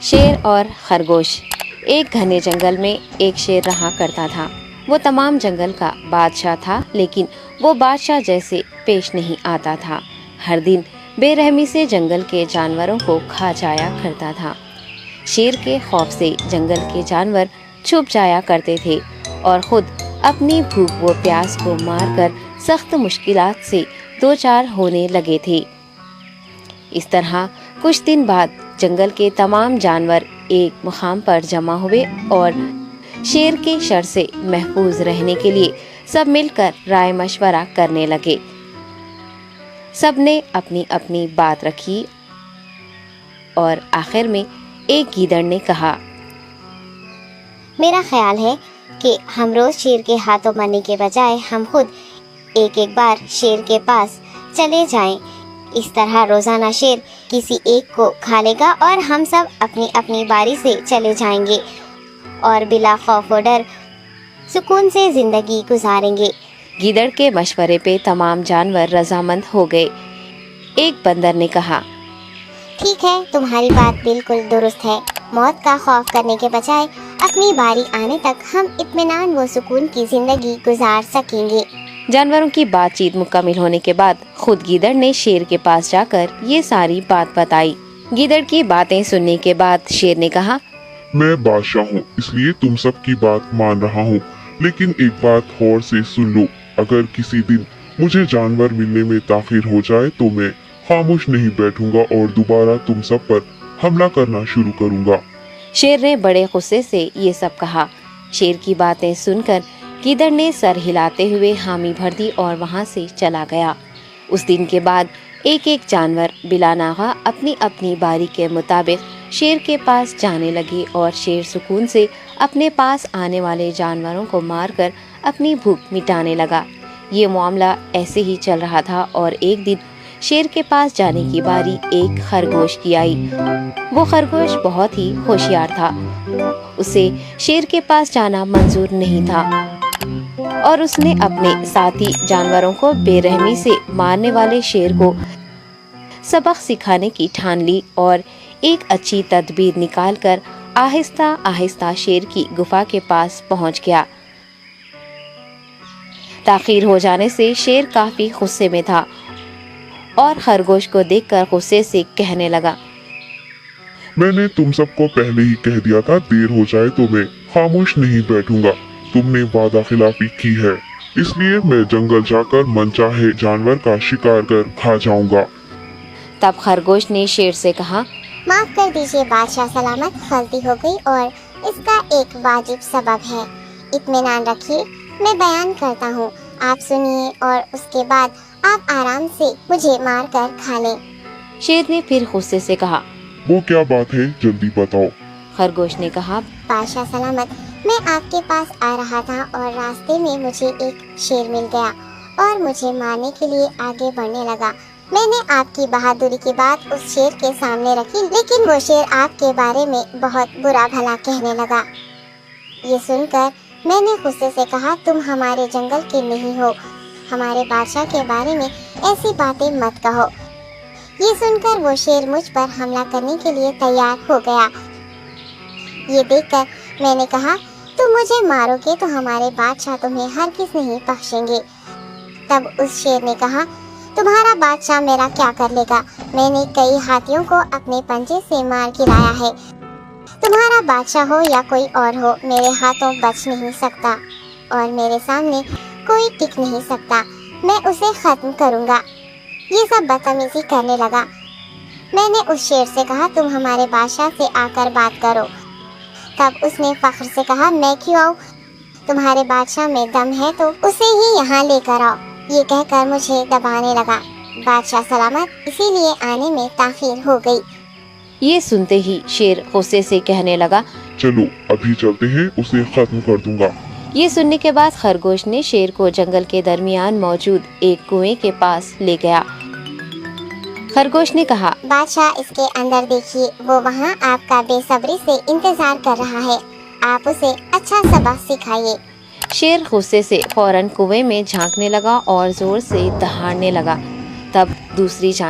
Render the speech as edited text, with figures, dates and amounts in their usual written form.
شیر اور خرگوش۔ ایک گھنے جنگل میں ایک شیر رہا کرتا تھا۔ وہ تمام جنگل کا بادشاہ تھا، لیکن وہ بادشاہ جیسے پیش نہیں آتا تھا۔ ہر دن بے رحمی سے جنگل کے جانوروں کو کھا جایا کرتا تھا۔ شیر کے خوف سے جنگل کے جانور چھپ جایا کرتے تھے اور خود اپنی بھوک و پیاس کو مار کر سخت مشکلات سے دوچار ہونے لگے تھے۔ اس طرح کچھ دن بعد جنگل کے تمام جانور ایک مقام پر جمع ہوئے اور شیر کے شر سے محفوظ رہنے کے لیے سب مل کر رائے مشورہ کرنے لگے۔ سب نے اپنی اپنی بات رکھی اور آخر میں ایک گیدڑ نے کہا، میرا خیال ہے کہ ہم روز شیر کے ہاتھوں مرنے کے بجائے ہم خود ایک بار شیر کے پاس چلے جائیں۔ اس طرح روزانہ شیر کسی ایک کو کھا لے گا اور ہم سب اپنی اپنی باری سے چلے جائیں گے اور بلا خوف و ڈر سکون سے زندگی گزاریں گے۔ گیدڑ کے مشورے پہ تمام جانور رضامند ہو گئے۔ ایک بندر نے کہا، ٹھیک ہے، تمہاری بات بالکل درست ہے۔ موت کا خوف کرنے کے بجائے اپنی باری آنے تک ہم اطمینان و سکون کی زندگی گزار سکیں گے۔ جانوروں کی بات چیت مکمل ہونے کے بعد خود گیدڑ نے شیر کے پاس جا کر یہ ساری بات بتائی۔ گیدڑ کی باتیں سننے کے بعد شیر نے کہا، میں بادشاہ ہوں، اس لیے تم سب کی بات مان رہا ہوں، لیکن ایک بات غور سے سن لو۔ اگر کسی دن مجھے جانور ملنے میں تاخیر ہو جائے تو میں خاموش نہیں بیٹھوں گا اور دوبارہ تم سب پر حملہ کرنا شروع کروں گا۔ شیر نے بڑے غصے سے یہ سب کہا۔ شیر کی باتیں سن کر گیدڑ نے سر ہلاتے ہوئے حامی بھر دی اور وہاں سے چلا گیا۔ اس دن کے بعد ایک ایک جانور بلا ناغہ اپنی اپنی باری کے مطابق شیر کے پاس جانے لگے اور شیر سکون سے اپنے پاس آنے والے جانوروں کو مار کر اپنی بھوک مٹانے لگا۔ یہ معاملہ ایسے ہی چل رہا تھا اور ایک دن شیر کے پاس جانے کی باری ایک خرگوش کی آئی۔ وہ خرگوش بہت ہی ہوشیار تھا۔ اسے شیر کے پاس جانا منظور نہیں تھا اور اس نے اپنے ساتھی جانوروں کو بے رحمی سے مارنے والے شیر کو سبق سکھانے کی ٹھان لی اور ایک اچھی تدبیر نکال کر آہستہ آہستہ شیر کی گفا کے پاس پہنچ گیا۔ تاخیر ہو جانے سے شیر کافی غصے میں تھا اور خرگوش کو دیکھ کر غصے سے کہنے لگا، میں نے تم سب کو پہلے ہی کہہ دیا تھا، دیر ہو جائے تو میں خاموش نہیں بیٹھوں گا۔ تم نے وعدہ خلافی کی ہے، اس لیے میں جنگل جا کر من چاہے جانور کا شکار کر کھا جاؤں گا۔ تب خرگوش نے شیر سے کہا، معاف کر دیجیے بادشاہ سلامت، غلطی ہو گئی اور اس کا ایک واجب سبب ہے۔ اطمینان رکھیے، میں بیان کرتا ہوں، آپ سنیے اور اس کے بعد آپ آرام سے مجھے مار کر کھا لیں۔ شیر نے پھر غصے سے کہا، وہ کیا بات ہے، جلدی بتاؤ۔ خرگوش نے کہا، بادشاہ سلامت، میں آپ کے پاس آ رہا تھا اور راستے میں مجھے ایک شیر مل گیا اور مجھے مارنے کے لیے آگے بڑھنے لگا۔ میں نے آپ کی بہادری کی بات اس شیر کے سامنے رکھی، لیکن وہ شیر آپ کے بارے میں بہت برا بھلا کہنے لگا۔ یہ سن کر میں نے غصے سے کہا، تم ہمارے جنگل کے نہیں ہو، ہمارے بادشاہ کے بارے میں ایسی باتیں مت کہو۔ یہ سن کر وہ شیر مجھ پر حملہ کرنے کے لیے تیار ہو گیا۔ یہ دیکھ کر میں نے کہا، تم مجھے مارو گے تو ہمارے بادشاہ تمہیں ہرگز نہیں بخشیں گے۔ تب اس شیر نے کہا، تمہارا بادشاہ میرا کیا کر لے گا؟ میں نے کئی ہاتھیوں کو اپنے پنجے سے مار گرایا ہے۔ تمہارا بادشاہ ہو یا کوئی اور ہو، میرے ہاتھوں بچ نہیں سکتا اور میرے سامنے کوئی ٹک نہیں سکتا۔ میں اسے ختم کروں گا۔ یہ سب بدتمیزی کرنے لگا۔ میں نے اس شیر سے کہا، تم ہمارے بادشاہ سے آ کر بات کرو۔ تب اس نے فخر سے کہا، میں کیوں آؤں؟ تمہارے بادشاہ میں دم ہے تو اسے ہی یہاں لے کر آؤ۔ یہ کہہ کر مجھے دبانے لگا۔ بادشاہ سلامت، اسی لیے آنے میں تاخیر ہو گئی۔ یہ سنتے ہی شیر غصے سے کہنے لگا، چلو ابھی چلتے ہیں، اسے ختم کر دوں گا۔ یہ سننے کے بعد خرگوش نے شیر کو جنگل کے درمیان موجود ایک کنویں کے پاس لے گیا۔ خرگوش نے کہا، بادشاہ اس کے اندر دیکھیے، وہ وہاں آپ کا بے صبری سے انتظار کر رہا ہے، آپ اسے اچھا سبق سکھائیے۔ شیر غصے سے فوراً کنویں میں جھانکنے لگا اور زور سے دہاڑنے لگا۔ تب دوسری جانب